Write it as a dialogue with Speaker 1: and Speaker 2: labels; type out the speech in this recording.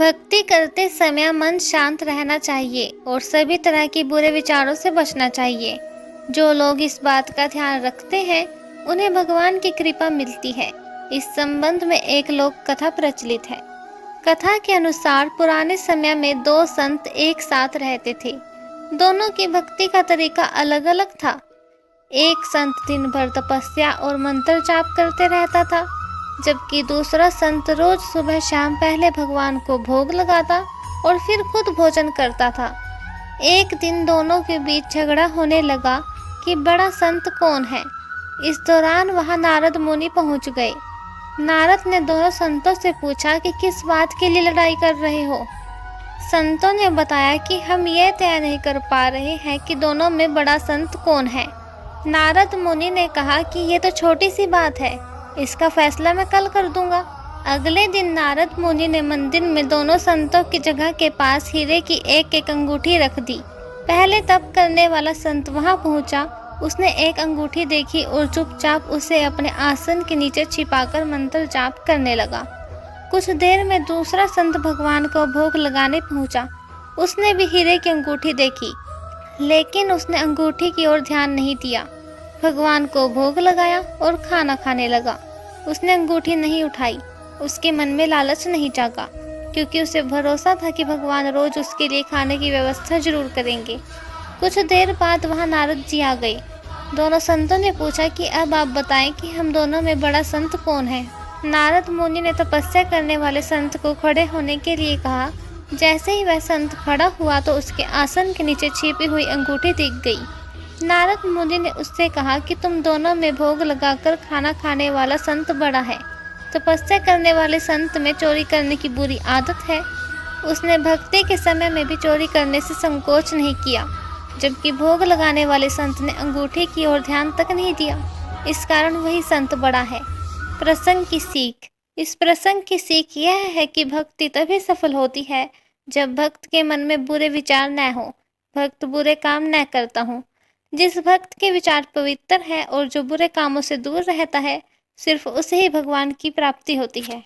Speaker 1: भक्ति करते समय मन शांत रहना चाहिए और सभी तरह के बुरे विचारों से बचना चाहिए। जो लोग इस बात का ध्यान रखते हैं, उन्हें भगवान की कृपा मिलती है। इस संबंध में एक लोक कथा प्रचलित है। कथा के अनुसार पुराने समय में दो संत एक साथ रहते थे। दोनों की भक्ति का तरीका अलग अलग था। एक संत दिन भर तपस्या और मंत्र जाप करते रहता था, जबकि दूसरा संत रोज सुबह शाम पहले भगवान को भोग लगाता और फिर खुद भोजन करता था। एक दिन दोनों के बीच झगड़ा होने लगा कि बड़ा संत कौन है। इस दौरान वहां नारद मुनि पहुंच गए। नारद ने दोनों संतों से पूछा कि किस बात के लिए लड़ाई कर रहे हो। संतों ने बताया कि हम यह तय नहीं कर पा रहे हैं कि दोनों में बड़ा संत कौन है। नारद मुनि ने कहा कि यह तो छोटी सी बात है, इसका फैसला मैं कल कर दूंगा। अगले दिन नारद मुनि ने मंदिर में दोनों संतों की जगह के पास हीरे की एक एक अंगूठी रख दी। पहले तप करने वाला संत वहां पहुंचा। उसने एक अंगूठी देखी और चुपचाप उसे अपने आसन के नीचे छिपाकर मंत्र जाप करने लगा। कुछ देर में दूसरा संत भगवान को भोग लगाने पहुंचा। उसने भी हीरे की अंगूठी देखी, लेकिन उसने अंगूठी की ओर ध्यान नहीं दिया। भगवान को भोग लगाया और खाना खाने लगा। उसने अंगूठी नहीं उठाई। उसके मन में लालच नहीं जागा, क्योंकि उसे भरोसा था कि भगवान रोज उसके लिए खाने की व्यवस्था जरूर करेंगे। कुछ देर बाद वहां नारद जी आ गए। दोनों संतों ने पूछा कि अब आप बताएं कि हम दोनों में बड़ा संत कौन है। नारद मुनि ने तपस्या करने वाले संत को खड़े होने के लिए कहा। जैसे ही वह संत खड़ा हुआ तो उसके आसन के नीचे छिपी हुई अंगूठी दिख गई। नारद मुनि ने उससे कहा कि तुम दोनों में भोग लगाकर खाना खाने वाला संत बड़ा है। तपस्या करने वाले संत में चोरी करने की बुरी आदत है। उसने भक्ति के समय में भी चोरी करने से संकोच नहीं किया, जबकि भोग लगाने वाले संत ने अंगूठी की ओर ध्यान तक नहीं दिया। इस कारण वही संत बड़ा है। प्रसंग की सीख। इस प्रसंग की सीख यह है कि भक्ति तभी सफल होती है जब भक्त के मन में बुरे विचार न हो, भक्त बुरे काम न करता हो। जिस भक्त के विचार पवित्र है और जो बुरे कामों से दूर रहता है, सिर्फ उसे ही भगवान की प्राप्ति होती है।